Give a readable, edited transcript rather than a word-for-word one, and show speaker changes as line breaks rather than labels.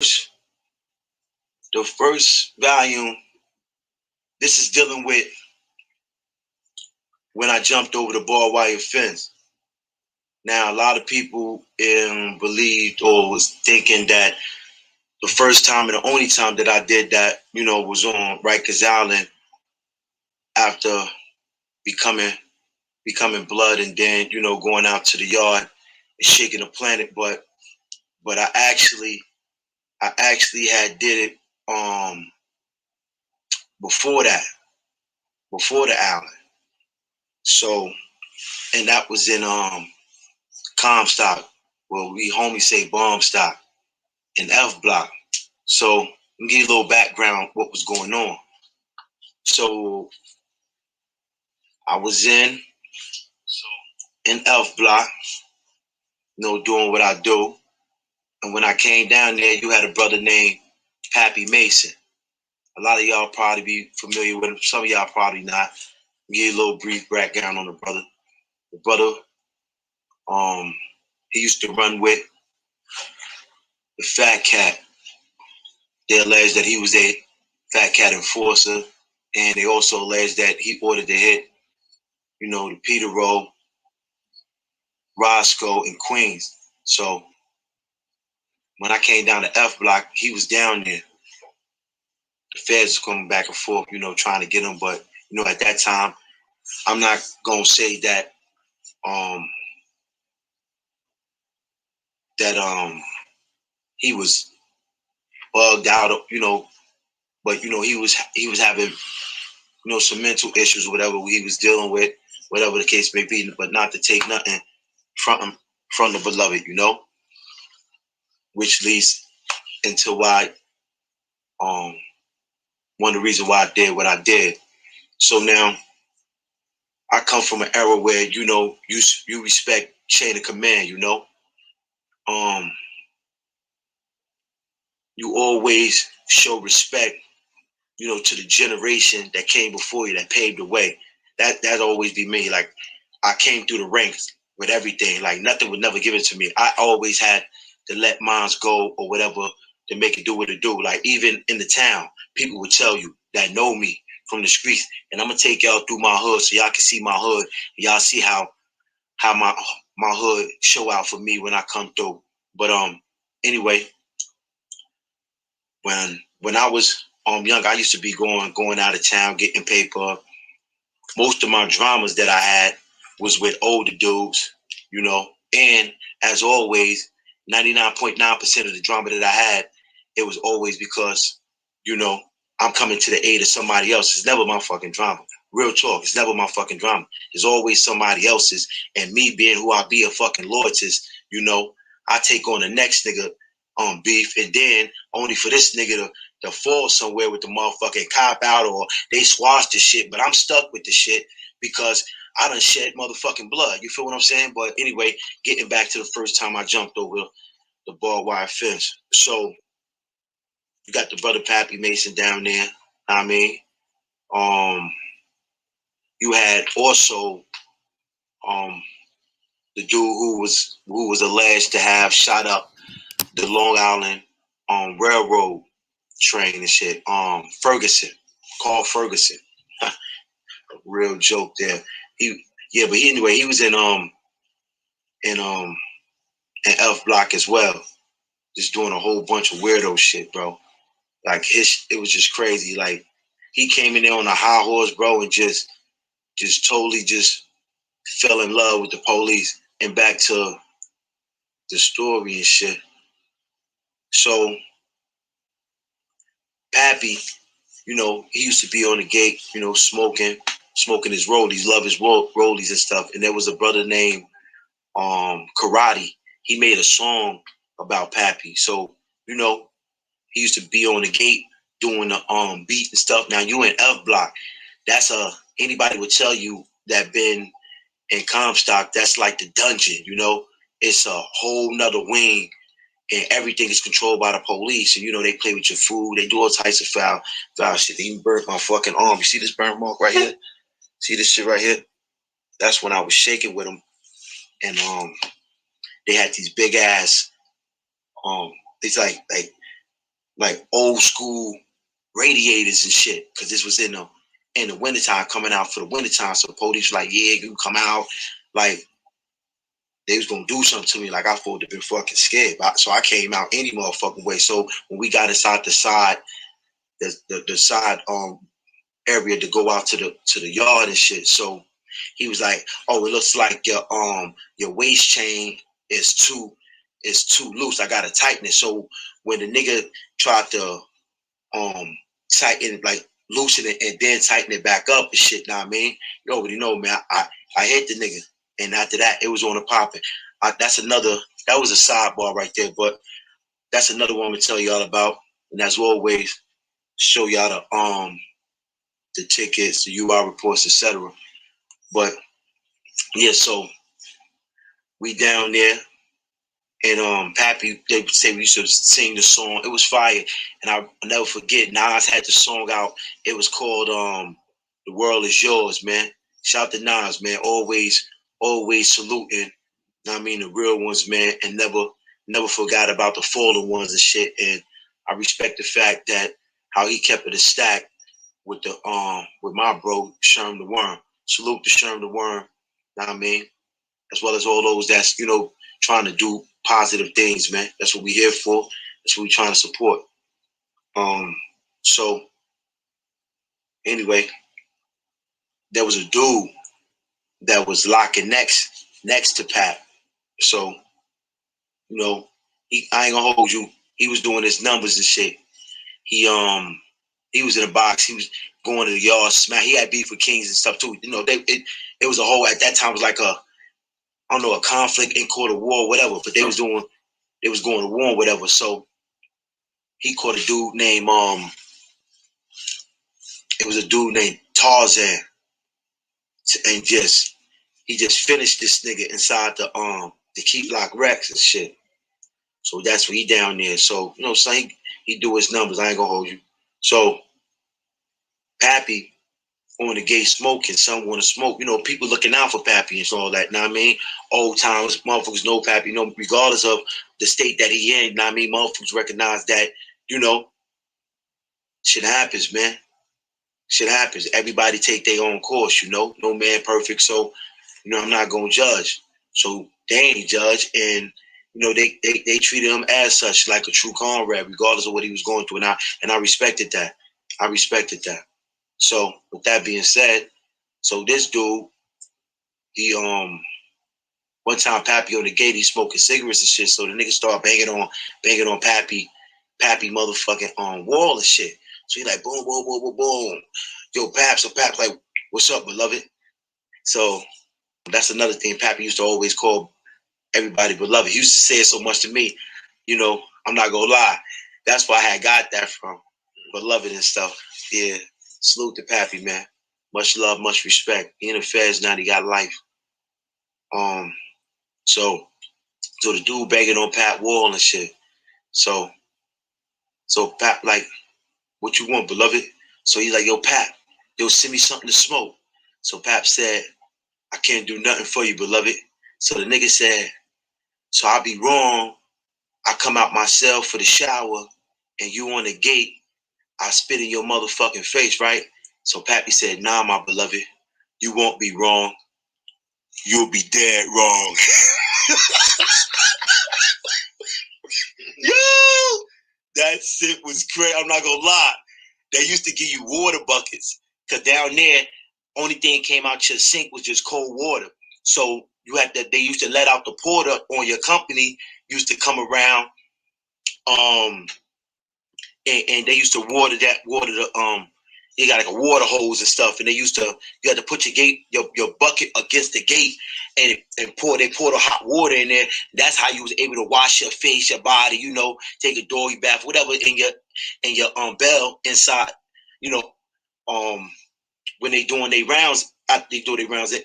the first volume, this is dealing with when I jumped over the barbed wire fence. Now, a lot of people believed or was thinking that the first time and the only time that I did that, was on Rikers Island after becoming blood and then, going out to the yard and shaking the planet. But I actually had did it before the island. So, and that was in Comstock. Well, we homies say bomb stock in F block. So let me give you a little background what was going on. So I was in F block, doing what I do. And when I came down there, you had a brother named Pappy Mason. A lot of y'all probably be familiar with him. Some of y'all probably not. I'll give you a little brief background on the brother. The brother, he used to run with the Fat Cat. They alleged that he was a Fat Cat enforcer, and they also alleged that he ordered the hit, the Peter Roll, Roscoe, and Queens. So when I came down to F block, he was down there. The feds was coming back and forth, trying to get him. But, at that time, I'm not going to say that he was bugged out, but, he was having, some mental issues or whatever he was dealing with, whatever the case may be, but not to take nothing from the beloved, which leads into why, one of the reasons why I did what I did. So now I come from an era where, you respect chain of command, you always show respect, to the generation that came before you, that paved the way. That'd always be me. Like, I came through the ranks with everything. Like, nothing would never give it to me. I always had to let mines go or whatever to make it do what it do. Like, even in the town, people would tell you that know me from the streets. And I'm going to take y'all through my hood so y'all can see my hood. And y'all see how my hood show out for me when I come through. But anyway, when I was young, I used to be going out of town, getting paper. Most of my dramas that I had was with older dudes, and as always, 99.9% of the drama that I had, it was always because, I'm coming to the aid of somebody else. It's never my fucking drama. Real talk, it's never my fucking drama. It's always somebody else's, and me being who I be, a fucking loyalist, I take on the next nigga beef, and then only for this nigga to fall somewhere with the motherfucking cop out, or they squash the shit, but I'm stuck with the shit because I done shed motherfucking blood. You feel what I'm saying? But anyway, getting back to the first time I jumped over the barbed wire fence. So you got the brother Pappy Mason down there. I mean, you had also the dude who was alleged to have shot up the Long Island railroad train and shit. Carl Ferguson. Real joke there. Anyway, he was in F block as well, just doing a whole bunch of weirdo shit, bro. Like it was just crazy. Like, he came in there on a high horse, bro, and just totally just fell in love with the police. And back to the story and shit. So Pappy, he used to be on the gate, smoking his rollies, love his rollies and stuff. And there was a brother named Karate. He made a song about Pappy. So, he used to be on the gate doing the beat and stuff. Now you in F block. That's anybody would tell you that been in Comstock, that's like the dungeon, It's a whole nother wing, and everything is controlled by the police. And they play with your food, they do all types of foul shit. They even burnt my fucking arm. You see this burn mark right here? See this shit right here? That's when I was shaking with them. And they had these big ass it's like like old school radiators and shit, because this was in the wintertime, coming out for the wintertime. So police like, yeah, you come out, like they was gonna do something to me. Like I thought they'd been fucking scared. So I came out any motherfucking way. So when we got inside the side area to go out to the yard and shit, so he was like, "Oh, it looks like your waist chain is too loose. I gotta tighten it." So when the nigga tried to tighten, like loosen it and then tighten it back up and shit, know what I mean? You already know, man. I hit the nigga, and after that, it was on the popping. That was a sidebar right there, but that's another one to tell y'all about. And as always, show y'all the tickets, the UR reports, etc. But yeah, so we down there, and Pappy, they would say we used to sing the song. It was fire, and I'll never forget. Nas had the song out. It was called "The World Is Yours," man. Shout out to Nas, man. Always saluting. I mean, the real ones, man, and never forgot about the fallen ones and shit. And I respect the fact that how he kept it a stack with with my bro Sherm the Worm. Salute to Sherm the Worm. Know what I mean? As well as all those that's trying to do positive things, man. That's what we here for. That's what we trying to support. So anyway, there was a dude that was locking next to Pat. So I ain't gonna hold you. He was doing his numbers and shit. He was in a box. He was going to the yard smack. He had beef with Kings and stuff too. It was a whole, at that time, it was like a conflict in court of war, whatever. But they was going to war, whatever. So he caught a dude named it was a dude named Tarzan, and he just finished this nigga inside the Keep Lock Rex and shit. So that's what he down there. So son, he do his numbers. I ain't gonna hold you. So Pappy on the gate smoking, some want to smoke. People looking out for Pappy and all that. Know what I mean? Old times, motherfuckers know Pappy. Regardless of the state that he in. Know what I mean? Motherfuckers recognize that. Shit happens, man. Shit happens. Everybody take their own course. No man perfect. So I'm not gonna judge. So they ain't judge, and they treated him as such, like a true comrade, regardless of what he was going through. And I respected that. So with that being said, so this dude, he one time Pappy on the gate, he smoking cigarettes and shit. So the nigga started banging on Pappy motherfucking wall and shit. So he like boom, boom, boom, boom, boom. Yo, Paps, so Paps like, what's up, beloved? So that's another thing. Pappy used to always call everybody beloved. He used to say it so much to me, I'm not gonna lie. That's where I had got that from. Beloved and stuff. Yeah. Salute to Pappy, man. Much love, much respect. He in the feds now, he got life. So the dude banging on Pat wall and shit. So Pat like, what you want, beloved? So he's like, yo, Pat, send me something to smoke. So Pat said, I can't do nothing for you, beloved. So the nigga said, so I be wrong. I come out myself for the shower and you on the gate, I spit in your motherfucking face, right? So Pappy said, nah, my beloved, you won't be wrong. You'll be dead wrong. Yo, that shit was crazy. I'm not gonna lie. They used to give you water buckets, because down there, only thing came out your sink was just cold water. So they used to let out the porter on your company, used to come around, and they used to water the you got like a water hose and stuff, and you had to put your bucket against the gate and pour the hot water in there. That's how you was able to wash your face, your body, take a doggy bath, whatever in your bell inside, when they doing their rounds, after they do their rounds, and